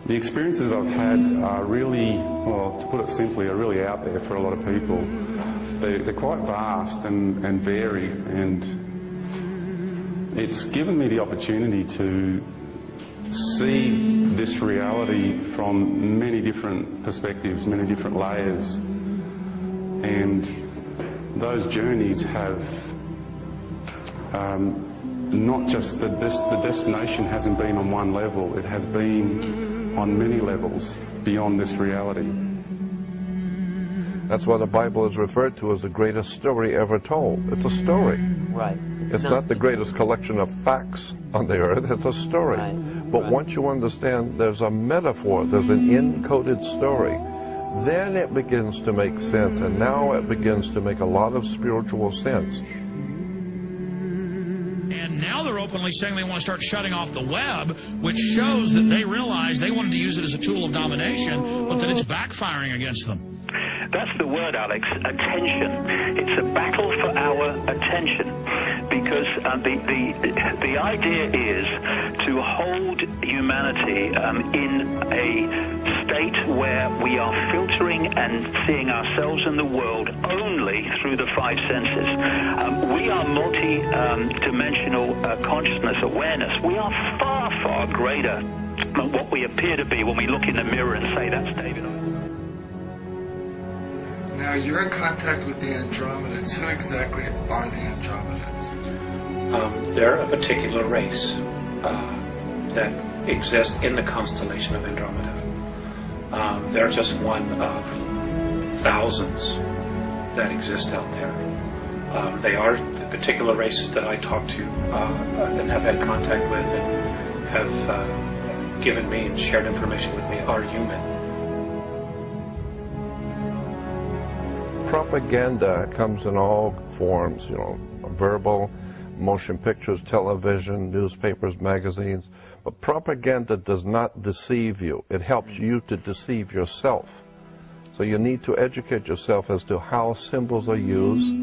The experiences I've had are really, well, to put it simply, are really out there for a lot of people. They're quite vast and varied, and it's given me the opportunity to see this reality from many different perspectives, many different layers. And those journeys have not just the destination hasn't been on one level, it has been on many levels beyond this reality. That's why the Bible is referred to as the greatest story ever told. It's a story. Right. It's not the greatest collection of facts on the earth, it's a story. Right. But once you understand there's a metaphor, there's an encoded story, then it begins to make sense, and now it begins to make a lot of spiritual sense. And now they're openly saying they want to start shutting off the web, which shows that they realize they wanted to use it as a tool of domination, but that it's backfiring against them. That's the word, Alex, attention. It's a battle for our attention, because the idea is to hold humanity in a state where we are filtering and seeing ourselves and the world only through the five senses. We are multi-dimensional consciousness awareness. We are far, far greater than what we appear to be when we look in the mirror and say, that's David. Now, you're in contact with the Andromedans. Who exactly are the Andromedans? They're a particular race that exists in the constellation of Andromeda. They're just one of thousands that exist out there. They are the particular races that I talk to and have had contact with and have given me and shared information with me are human. Propaganda comes in all forms, you know, verbal, motion pictures, television, newspapers, magazines. But propaganda does not deceive you. It helps you to deceive yourself. So you need to educate yourself as to how symbols are used,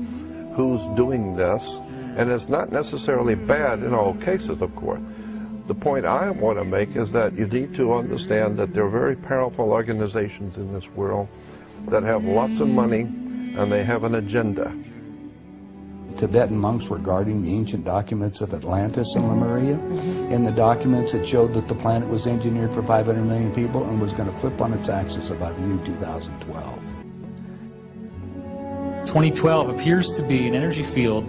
who's doing this, and it's not necessarily bad in all cases, of course. The point I want to make is that you need to understand that there are very powerful organizations in this world that have lots of money, and they have an agenda. Tibetan monks were guarding the ancient documents of Atlantis and Lemuria. In the documents, it showed that the planet was engineered for 500 million people and was going to flip on its axis about the year 2012. 2012 appears to be an energy field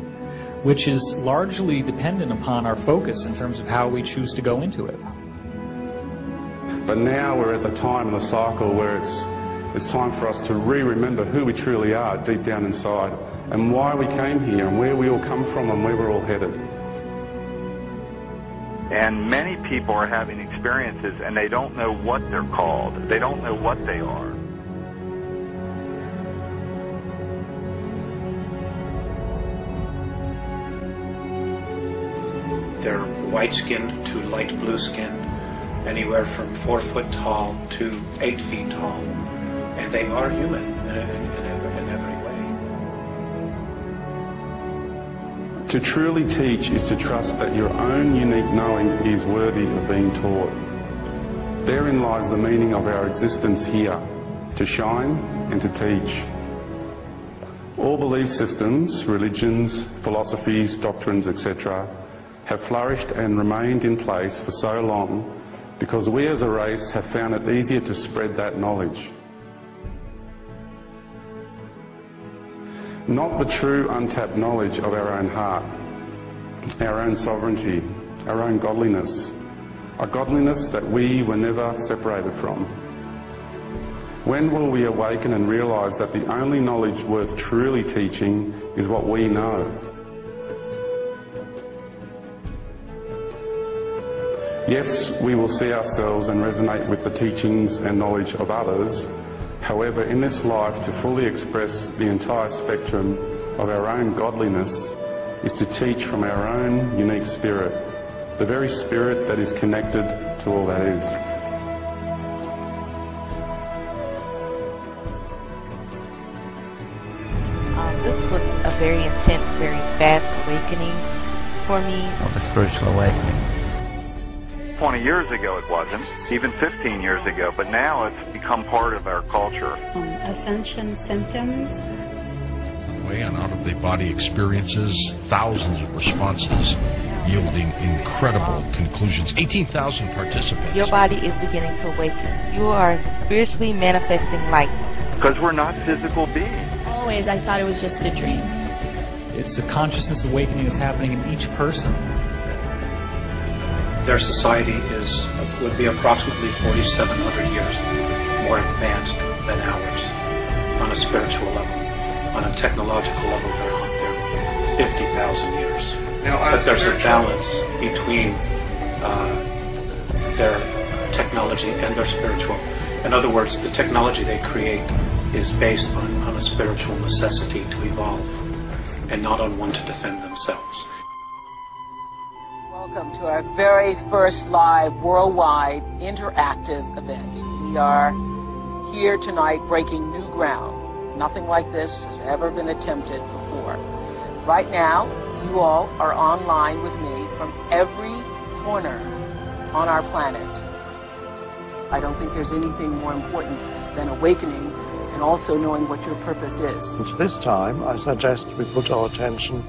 which is largely dependent upon our focus in terms of how we choose to go into it. But now we're at the time in the cycle where it's time for us to remember who we truly are deep down inside, and why we came here, and where we all come from, and where we're all headed. And many people are having experiences and they don't know what they're called. They don't know what they are. They're white-skinned to light blue-skinned, anywhere from 4 foot tall to 8 feet tall. And they are human in every way. To truly teach is to trust that your own unique knowing is worthy of being taught. Therein lies the meaning of our existence here, to shine and to teach. All belief systems, religions, philosophies, doctrines, etc., have flourished and remained in place for so long because we as a race have found it easier to spread that knowledge. Not the true untapped knowledge of our own heart, our own sovereignty, our own godliness, a godliness that we were never separated from. When will we awaken and realize that the only knowledge worth truly teaching is what we know? Yes, we will see ourselves and resonate with the teachings and knowledge of others. However, in this life, to fully express the entire spectrum of our own godliness is to teach from our own unique spirit, the very spirit that is connected to all that is. This was a very intense, very fast awakening for me. Of a spiritual awakening. 20 years ago it wasn't, even 15 years ago, but now it's become part of our culture. Ascension symptoms. And out-of-the-body experiences, thousands of responses, yielding incredible conclusions. 18,000 participants. Your body is beginning to awaken. You are spiritually manifesting light. Because we're not physical beings. Always, I thought it was just a dream. It's a consciousness awakening that's happening in each person. Their society would be approximately 4,700 years more advanced than ours on a spiritual level. On a technological level, they're 50,000 years. But there's a balance between their technology and their spiritual. In other words, the technology they create is based on a spiritual necessity to evolve and not on one to defend themselves. Welcome to our very first live worldwide interactive event. We are here tonight breaking new ground. Nothing like this has ever been attempted before. Right now, you all are online with me from every corner on our planet. I don't think there's anything more important than awakening and also knowing what your purpose is. And this time, I suggest we put our attention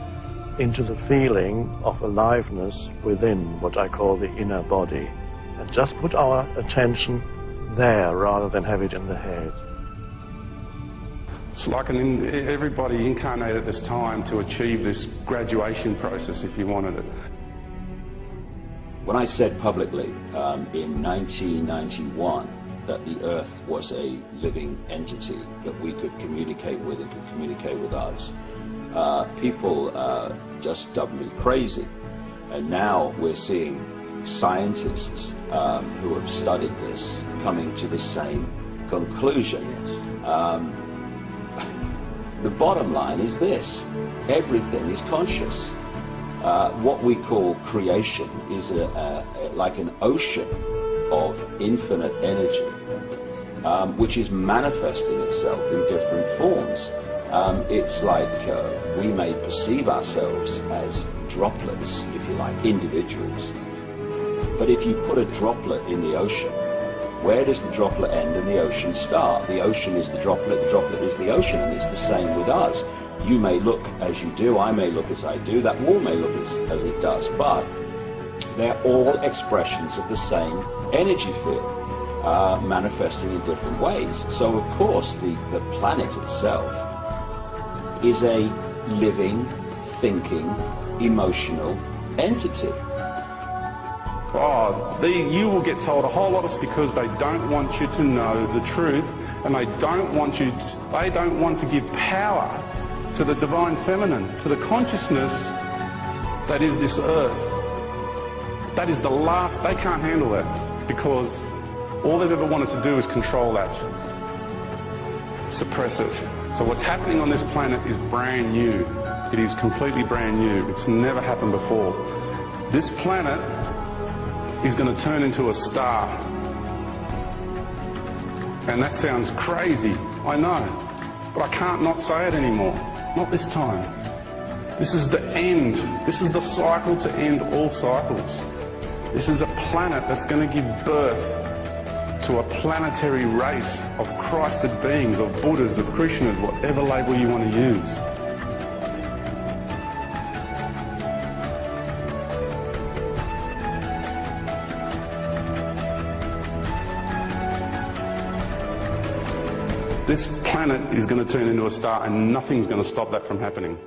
into the feeling of aliveness within what I call the inner body. And just put our attention there rather than have it in the head. It's like everybody incarnated at this time to achieve this graduation process, if you wanted it. When I said publicly in 1991 that the Earth was a living entity that we could communicate with and could communicate with us, people just dubbed me crazy. And now we're seeing scientists who have studied this coming to the same conclusion. The bottom line is this: everything is conscious. What we call creation is like an ocean of infinite energy, which is manifesting itself in different forms. It's like we may perceive ourselves as droplets, if you like, individuals. But if you put a droplet in the ocean, where does the droplet end and the ocean start? The ocean is the droplet is the ocean, and it's the same with us. You may look as you do, I may look as I do, that wall may look as it does, but they're all expressions of the same energy field, manifesting in different ways. So, of course, the planet itself is a living, thinking, emotional entity. You will get told a whole lot of because they don't want you to know the truth, and they don't want to give power to the divine feminine, to the consciousness that is this earth. That is the last, they can't handle that, because all they've ever wanted to do is control that, suppress it. So what's happening on this planet is brand new. It is completely brand new. It's never happened before. This planet is going to turn into a star. And that sounds crazy, I know, but I can't not say it anymore. Not this time. This is the end. This is the cycle to end all cycles. This is a planet that's going to give birth to a planetary race of Christed beings, of Buddhas, of Krishnas, whatever label you want to use. This planet is going to turn into a star, and nothing's going to stop that from happening.